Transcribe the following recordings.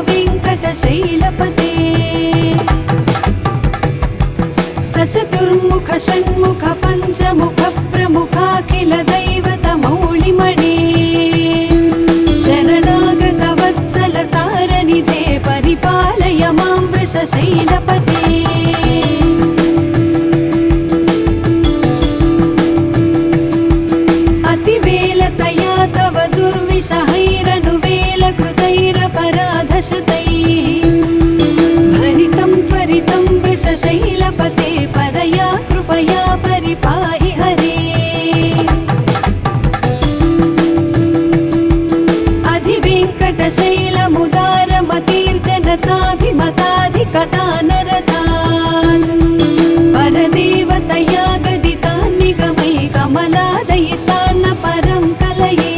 वेङ्कटशैलपते सचतुर्मुख षण्मुख पञ्चमुख प्रमुखाखिल दैवतमौलिमणे शरणागत वत्सल सारनिधे परिपालय मां वृषशैलपते अतिवेलतया तव दुर्विषहैरनुवेलकृतैरपराधशतैः भरितं त्वरितं वृषशैलपते परया कृपया परिपाहि हरे अधिवेङ्कटशैलमुदारमतीर्जनताभिमताधिकदानरतान् परदेवतया गदितान् निगमै कमलादयितान्न परं कलये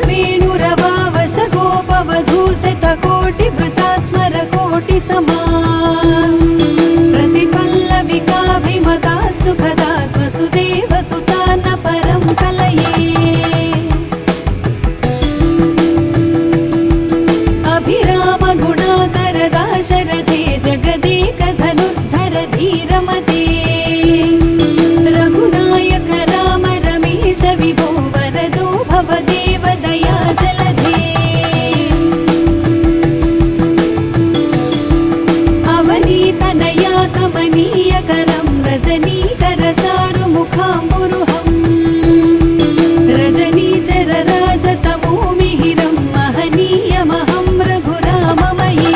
कलवेणुरवावश गोपवधूशतकोटिवृतात् स्मरकोटिसमान् प्रतिपल्लविकाभिमतात् सुखदात् वसुदेवसुतान्न परं कलये अभिरामगुणाकरदाशरथे जगदेकधनुर्धर धीरमते रघुनायक राम रमेश विभो वरदो भवदेव दया जलधे अवनीतनया कमनीयकरं रजनीकर चारुमुखाम्बुरुहं रजनीचरराजतमो मिहिरं महनीयमहं रघुराममये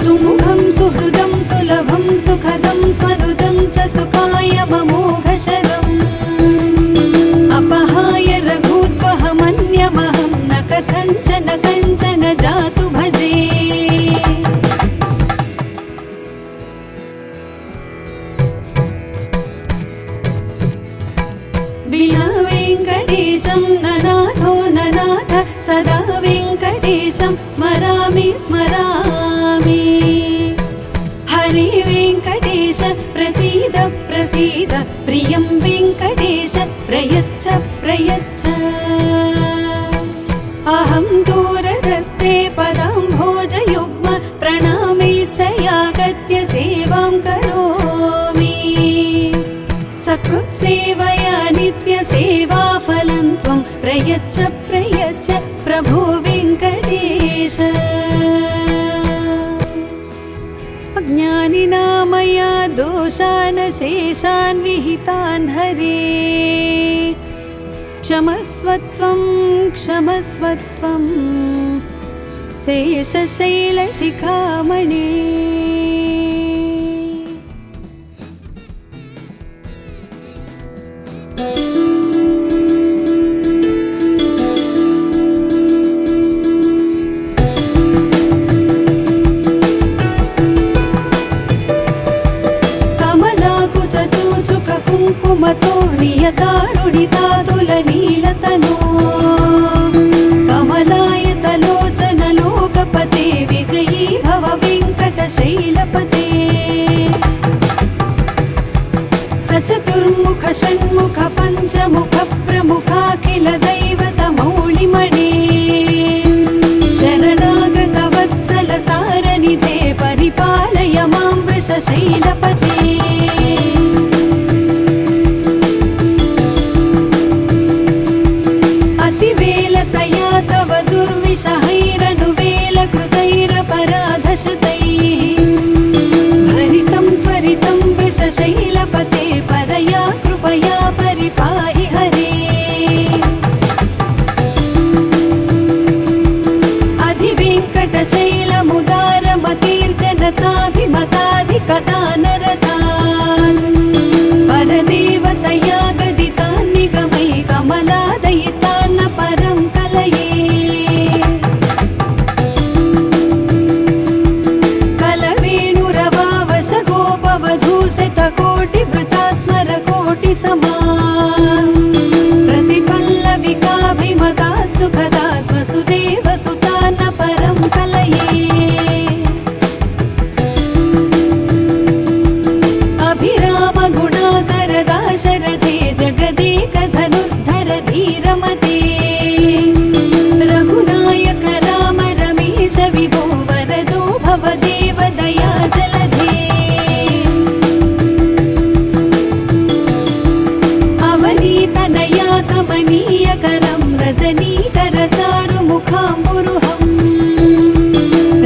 सुमुखं सुहृदं सुलभं सुखदं स्वनुजं च सुखायममोघशरम् अपहाय रघुत्वहमन्यमहं न कथञ्चन कञ्चन जातु भजे विना वेङ्कटेशं ननाथो ननाथ सदा वेङ्कटेशं स्मरामि स्मरामि हरे वेङ्कटेश प्रसीद प्रसीद प्रियं वेङ्कटेश प्रयच्छ प्रयच्छ अहं दूरदस्ते पदाम्भोजयुग्म प्रणामेच्छयागत्य सेवां करोमि सकृत्सेवया नित्यसेवाफलं त्वं प्रयच्छ प्रयच्छ प्रभो वेङ्कटेश अज्ञानिना मया दोषान् शेषान् विहितान् हरे क्षमस्वत्वं क्षमस्वत्वं शेषशैलशिखामणे कुङ्कुमतो नियतारुणितातुलनीलतनो कमलायतलोचनलोकपते विजयी भव वेङ्कटशैलपते सचतुर्मुख षण्मुख पञ्चमुख प्रमुखाखिल दैवतमौलिमणे शरणागत वत्सल सारनिधे परिपालय मां वृषशैलपते अतिवेलतया तव दुर्विषहैरनुवेलकृतैरपराधशतैः भरितं त्वरितं वृषशैलपते परया कृपया परिपाहि हरे अधिवेङ्कटशैलमुदारमतीर्जनताभिमताधिकदानरतान् परदेवतया गदितान् निगमै कमलादयितान्न परं कलये कलवेणुरवावश गोपवधूशतकोटिवृतात् स्मरकोटिसमान् प्रतिपल्लविकाभिमतात् सुखदात् वसुदेवसुतान्न परं कलये अभिरामगुणाकरदाशर कमनीयकरं रजनीकरचारुमुखाम्बुरुहम्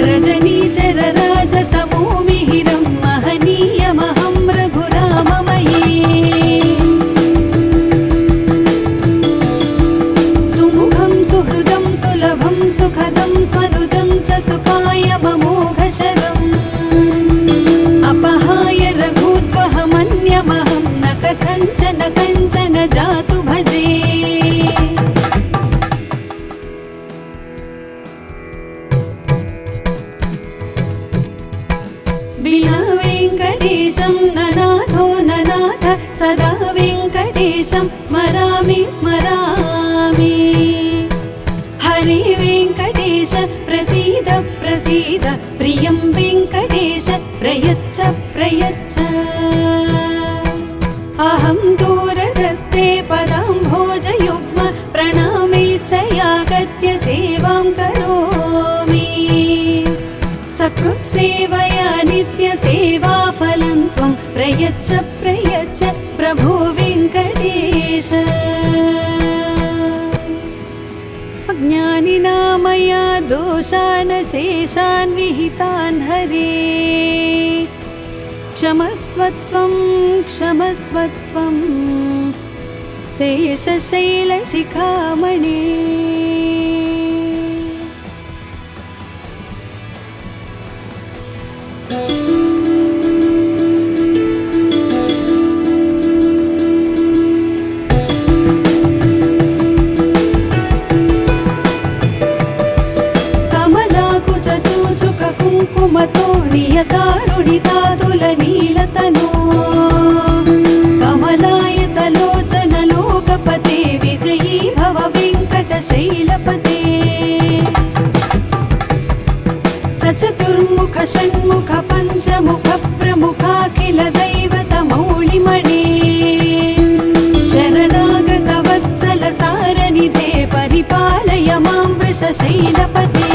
रजनीचरराजतमोमिहिरं महनीयमहं रघुराममये सुमुखं सुहृदं सुलभं सुखदं स्वनुजं च सुखायममोघशरम् अपहाय रघुत्वहमन्यमहं न कथञ्चन कञ्चन जातु भजे विना वेङ्कटेशं ननाथो ननाथ सदा वेङ्कटेशं स्मरामि स्मरामि हरे वेङ्कटेश प्रसीद प्रसीद प्रियं वेङ्कटेश प्रयच्छ प्रयच्छ अहं दूरदस्ते पदाम्भोजयुग्म प्रणामेच्छयागत्य सेवां करोमि सकृत्सेवया नित्यसेवाफलं त्वं प्रयच्छ प्रयच्छ प्रभो वेङ्कटेश अज्ञानिना मया दोषान् शेषान् विहितान् हरे क्षमस्वत्वं क्षमस्वत्वं शेषशैलशिखामणे कुङ्कुमतो नियतारुणितातुलनीलतनो कमलायतलोचनलोकपते विजयी भव वेङ्कटशैलपते सचतुर्मुख षण्मुख पञ्चमुख प्रमुखाखिल दैवतमौलिमणे शरणागत वत्सल सारनिधे परिपालय मां वृषशैलपते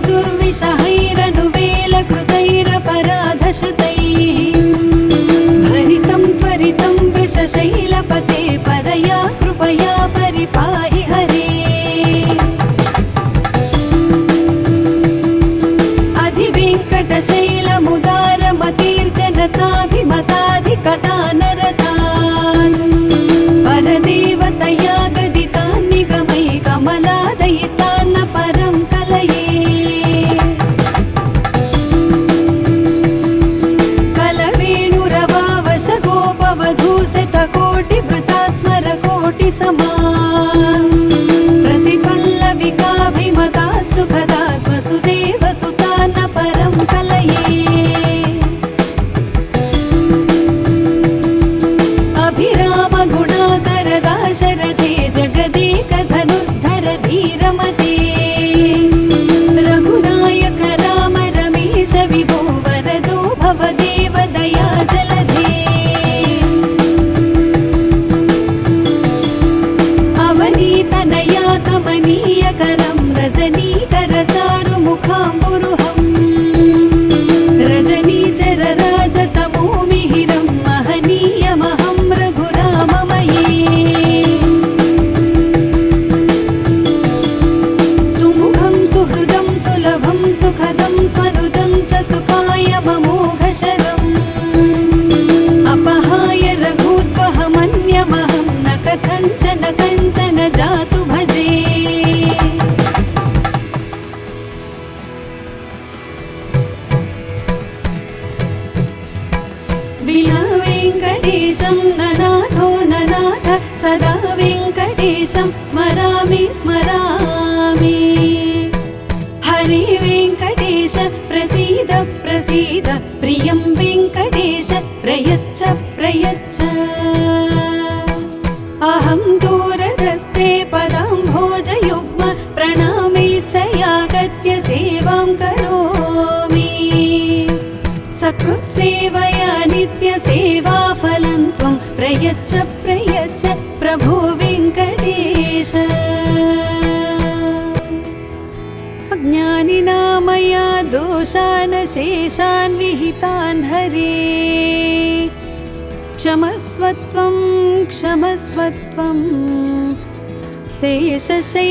दुर्विषहैरनुवेलकृतैरपराधशतैः भरितं त्वरितं वृषशैलपते परया कृपया परिपाहि हरे अधिवेङ्कटशैलमुदारमतिर्जनताभिमताधिकदानरतान् परदेवतया गदितान् निगमै कमलादयितान्न परं कलये कोटिवृतात् स्मरकोटिसमान् प्रतिपल्लविकाभिमतात् सुखदात् वसुदेवसुतान्न परं कलये अभिरामगुणाकरदाशरथे जगदेकधनुर्धर धीरमते रघुनायक राम रमेश विभो वरदो भवदेव दया जलधे तनया कमनीयकरं रजनीकरचारुमुखाम्बुरुहम् रजनीचरराजतमोमिहिरं महनीयमहं रघुराममये सुमुखं सुहृदं सुलभं सुखदं स्वनुजं च सुखायममोघशरम् अपहाय रघुत्वहमन्यमहं न कथञ्चन कञ्चन जातु भजे विना वेङ्कटेशं ननाथो ननाथ सदा वेङ्कटेशं स्मरामि स्मरामि हरे वेङ्कटेश प्रसीद प्रसीद प्रियं वेङ्कटेश प्रयच्छ प्रयच्छ अहं दूरदस्ते पदाम्भोजयुग्म प्रणामेच्छयागत्य सेवां करोमि सकृत्सेवया नित्यसेवाफलं त्वं प्रयच्छ प्रयच्छ प्रभो वेङ्कटेश अज्ञानिना मया दोष दोषान् शेषान् विहितान् हरे क्षमस्वत्वं क्षमस्वत्वं शेषशैलशिखामणे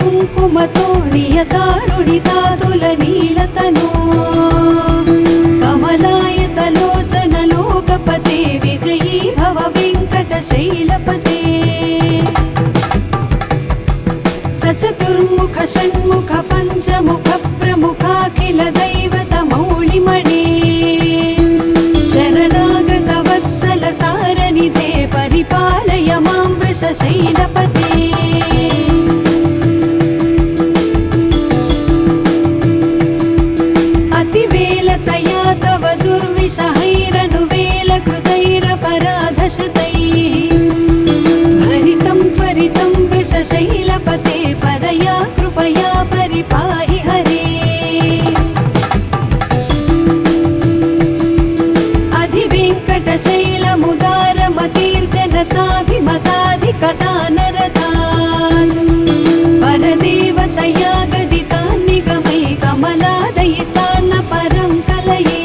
కుంకుమతో నియతారుణితాతులనీలతనో కమలాయతలోచన లోకపతే విజయీ భవ వెంకటశైలపతే సచతుర్ముఖ షణ్ముఖ పంచముఖ ప్రముఖాఖిల దైవత మౌళిమణే శరణాగత వత్సల సారనిధే పరిపాలయ మాం వృషశైలపతే भरितं त्वरितं वृषशैलपते परया कृपया परिपाहि हरे अधिवेङ्कटशैलमुदारमतिर्जनताभिमताधिकता नरतान् परदेवतया गदितान् निगमै कमलादयितान्न परं कलये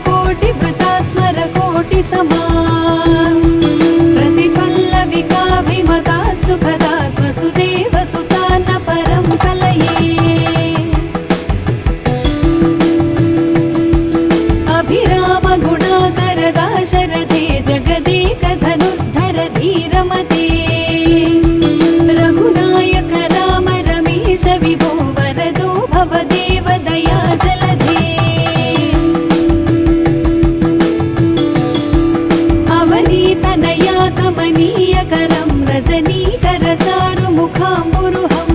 कोटिवृतात् स्मरकोटिसमान् प्रतिपल्लविकाभिमतात् सुखदात् वसुदेवसुतान्न परं कलये अभिरामगुणाकरदाशरथे जगदेकधनुर्धर धीरमते रघुनायक राम रमेश विभो वरदो भवदेव दया जलधे तनया कमनीयकरं रजनीकरचारुमुखाम्बुरुहं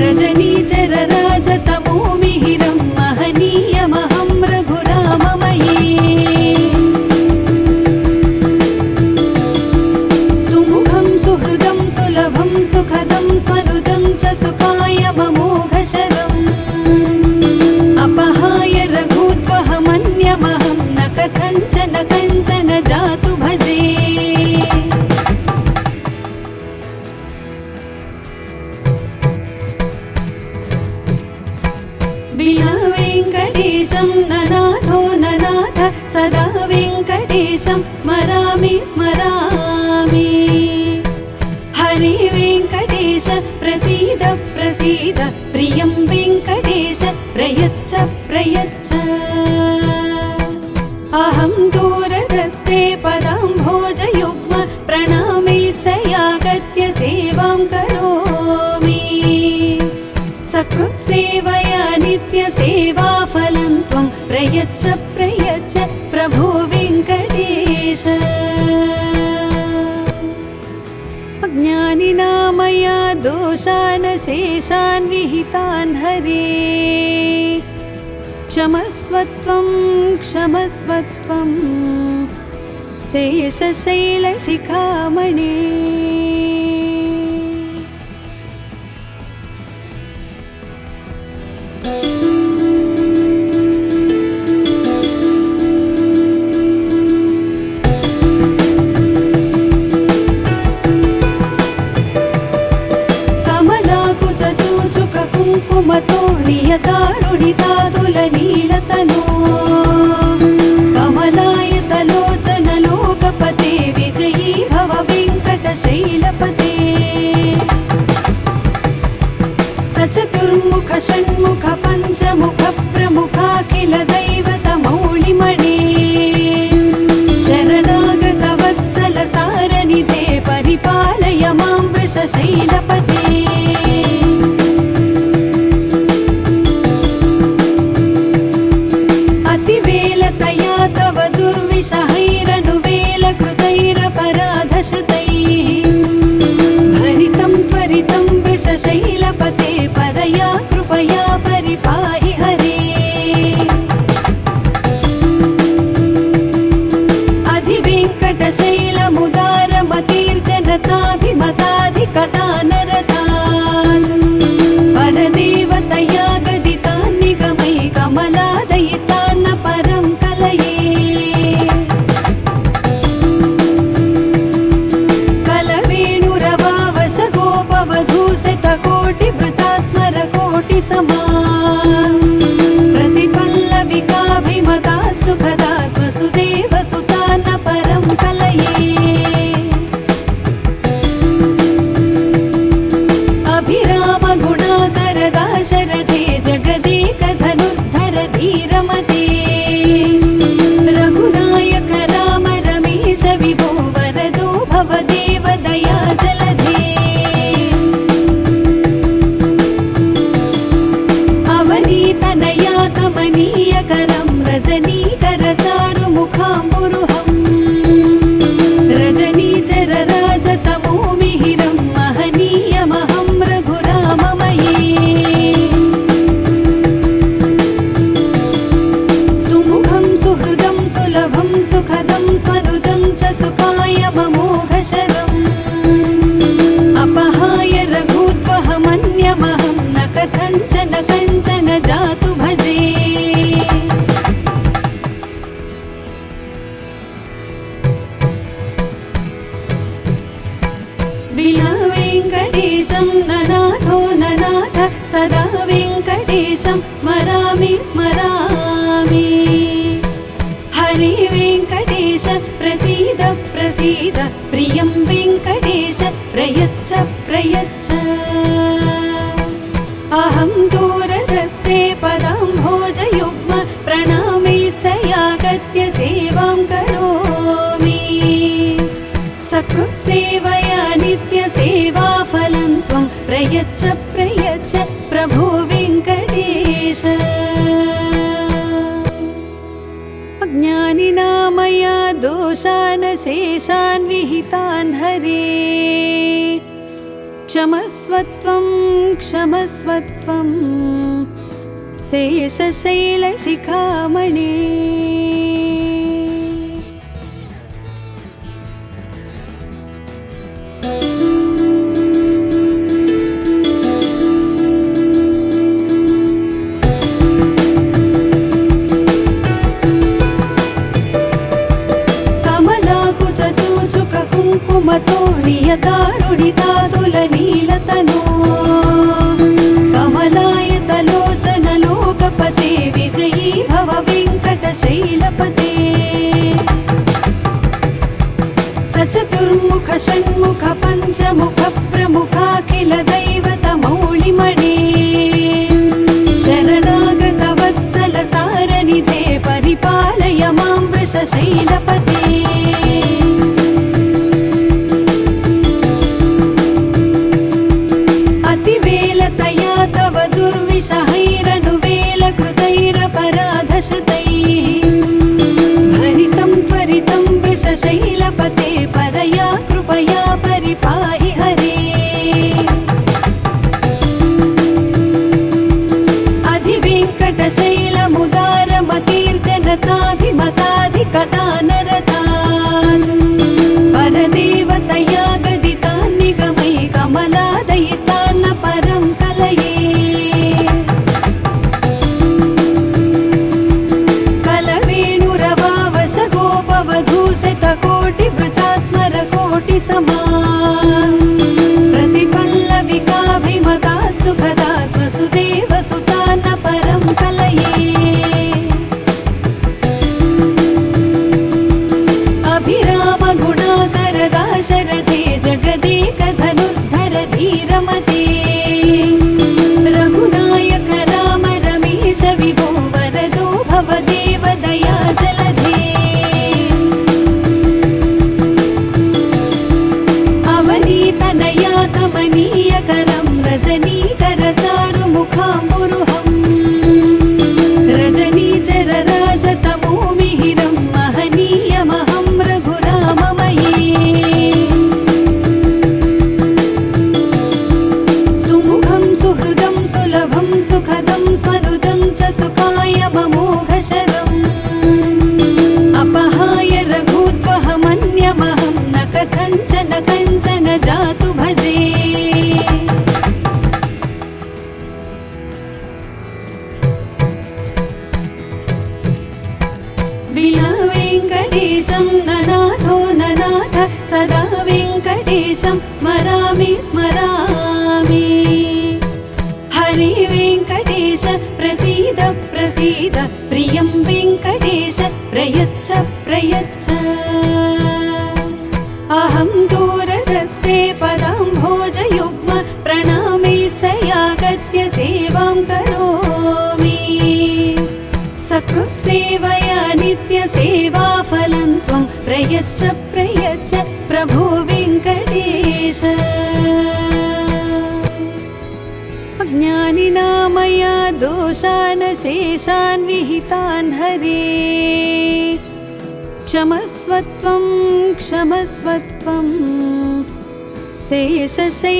रजनीचरराजतमो मिहिरं महनीयमहं रघुराममये सुमुखं सुहृदं सुलभं सुखदं स्वनुजं च सुखायममोघशरम् अपहाय रघुत्वहमन्यमहं न कथञ्चन कञ्चन जातु भजे विना वेङ्कटेशं ननाथो ननाथ सदा वेङ्कटेशं स्मरामि स्मरामि हरे वेङ्कटेश प्रसीद प्रसीद प्रियं वेङ्कटेश प्रयच्छ प्रयच्छ अहं दूरधस्ते पदाम्भोजयुग्म प्रणामेच्छयागत्य सेवां करोमि सकृत्सेवया नित्यसेवाफलं त्वं प्रयच्छ प्रयच्छ प्रभो वेङ्कटेश अज्ञानिना मया दोषान् शेषान् विहितान् हरे क्षमस्वत्वं क्षमस्वत्वं शेषशैलशिखामणे कुङ्कुमतो नियतारुणितातुलनीलतनो कमलायतलोचन लोकपते विजयी भव वेङ्कटशैलपते सचतुर्मुख षण्मुख पञ्चमुख प्रमुखाखिल दैवत मौळिमणे शरणागत वत्सल सारनिधे परिपालय मां वृषशैलपते भरितं त्वरितं वृषशैलपते परया कृपया परिपा धीरमते रघुनायक राम रमेश विभो वरदो भवदेव दया जलधे अवनीतनया कमनीयकरं रजनीकर चारुमुखाम्बुरुहं रजनीचर राजतमो मिहिरं महनीयमहं रघुराममये सुमुखं सुहृदं सुलभं सुखदं स्वनुजं च सुखायममोघशरम् अपहाय रघुत्वहमन्यमहं न कथञ्चन कञ्चन जातु भजे विना वेङ्कटेशं ननाथो ननाथ सदा वेङ्कटेशं स्मरामि स्मरामि हरे वेङ्कटेश प्रसीद प्रसीद प्रियं वेङ्कटेश प्रयच्छ प्रयच्छ अहं दूरधस्ते पदाम्भोजयुग्म प्रणामेच्छयागत्य सेवां करोमि सकृत्सेवया नित्यसेवाफलं त्वं प्रयच्छ प्रयच्छ प्रभो वेङ्कटेश अज्ञानिना मया दोषान् शेषान् विहितान् हरे क्षमस्वत्वं क्षमस्वत्वं शेषशैलशिखामणे कुङ्कुमतो नियतारुणितातुलनीलतनो कमलायतलोचन लोकपते विजयी भव वेङ्कटशैलपते सचतुर्मुख षण्मुख पञ्चमुख प्रमुखाखिल दैवतमौलिमणे शरणागत वत्सल सारनिधे परिपालय मां वृषशैलपते अतिवेलतया तव दुर्विषहैरनुवेलकृतैरपराधशतैः भरितं त्वरितं वृषशैलपते परया कृपया परिपाहि हरे अधिवेङ्कटशैलमुदारमतीर्जनताभिमताधिकदानरतान् परदेवतया गदितान् निगमै कमलादयितान्न परं कलये कलवेणुरवावश गोपवधूशतकोटिवृतात् स्मरकोटिसमा प्रतिपल्लविकाभिमतात् सुखदात् वसुदेवसुतान्न परं कलये अभिरामगुणाकर दाशरथे जगदेकधनुर्धर धीरमते रघुनायक राम रमेश विभो वरदो भवदेव दया जलधे अवनीतनया कमनीयकरं रजनीकर चारुमुखाम्बुरुहं रजनीचर राजतमो मिहिरं महनीयमहं रघुराममये सुमुखं सुहृदं सुलभं सुखदं स्वनुजं च सुखायममोघशरम् अपहाय रघुत्वहमन्यमहं न कथञ्चन कञ्चन जातु भजे विना वेङ्कटेशं ननाथो ननाथ सदा वेङ्कटेशं स्मरामि स्मरामि हरे वेङ्कटेश प्रसीद प्रसीद प्रियं वेङ्कटेश प्रयच्छ प्रयच्छ अहं दूरधस्ते पदाम्भोजयुग्म प्रणामेच्छयागत्य सेवां करोमि सकृत्सेवया नित्यसेवाफलं त्वं प्रयच्छ प्रयच्छ प्रभो वेङ्कटेश। अज्ञानिना मया दोषान् शेषान् विहितान् हरे क्षमस्व त्वं शेषशैलशिखामणे।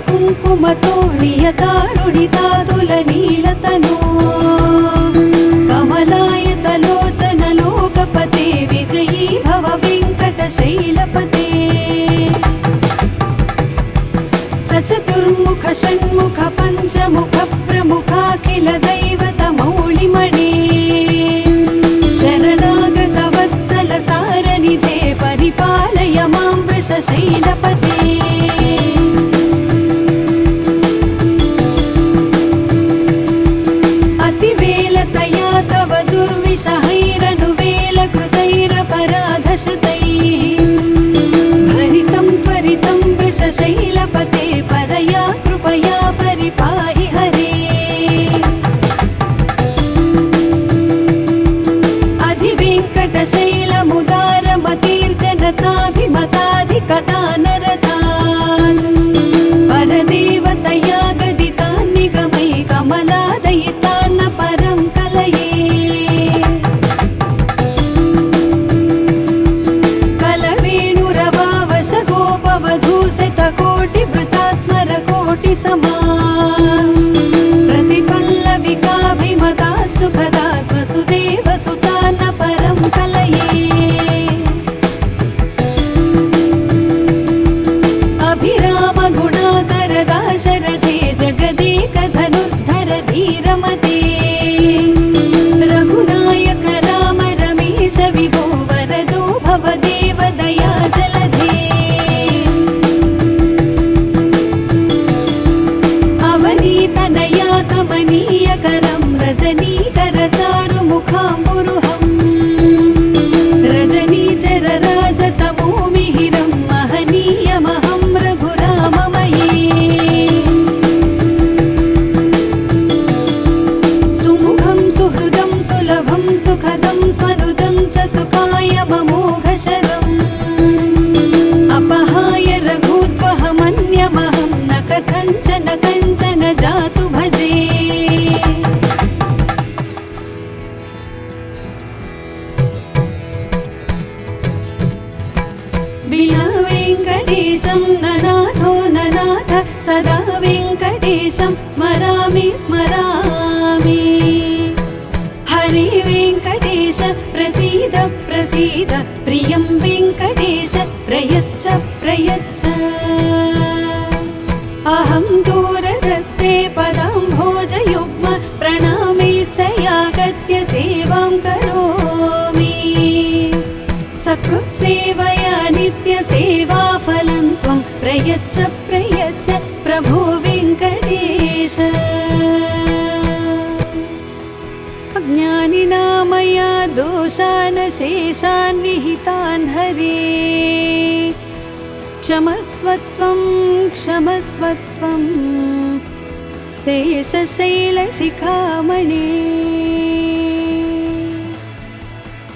कुङ्कुमतो नियतारुणितातुलनीलतनो कमलायतलोचन लोकपते विजयी भव वेङ्कटशैलपते। सचतुर्मुख षण्मुख पञ्चमुख प्रमुखाखिल दैवतमौलिमणे शरणागत वत्सल सारनिधे परिपालय मां वृषशैलपते। भरितं त्वरितं वृषशैलपते परया कृपया परिपाहि हरे। अधिवेङ्कटशैलमुदारमतिर्जनताभिमताधिकदानरतान् परदेवतया गदितान् निगमै कमलादयितान्न परं कलये। कोटिवृतात् स्मर कोटिसमा प्रतिपल्लविकाभिमतात् सुखदात् वसुदेवसुतान्न परं कलये। अभिरामगुणाकर दाशरथे जगदेकधनुर्धर धीरमते रघुनायक राम रमेश विभो वरदो भवदेव दया जलधे। तनया कमनीयकरं रजनीकर चारुमुखाम्बुरुहं रजनीचर राजतमो मिहिरं महनीयमहं रघुराममये। सुमुखं सुहृदं सुलभं सुखदं स्वनुजं च सुखाय ममोघशरम् अपहाय रघुत्वहमन्यमहं न कथञ्चन कञ्चन जातु भजे। विना वेङ्कटेशं ननाथो ननाथ सदा वेङ्कटेशं स्मरामि स्मरामि। हरे वेङ्कटेश प्रसीद प्रसीद प्रियं वेङ्कटेश प्रयच्छ प्रयच्छ। अहं दूरदस्ते पदाम्भोजयुग्म प्रणामेच्छयागत्य सेवां करोमि। सकृत्सेवया नित्यसेवाफलं त्वं प्रयच्छ प्रयच्छ प्रभो वेङ्कटेश। अज्ञानिना मया दोषान् शेषान् विहितान् हरे क्षमस्व त्वं शेषशैलशिखामणे।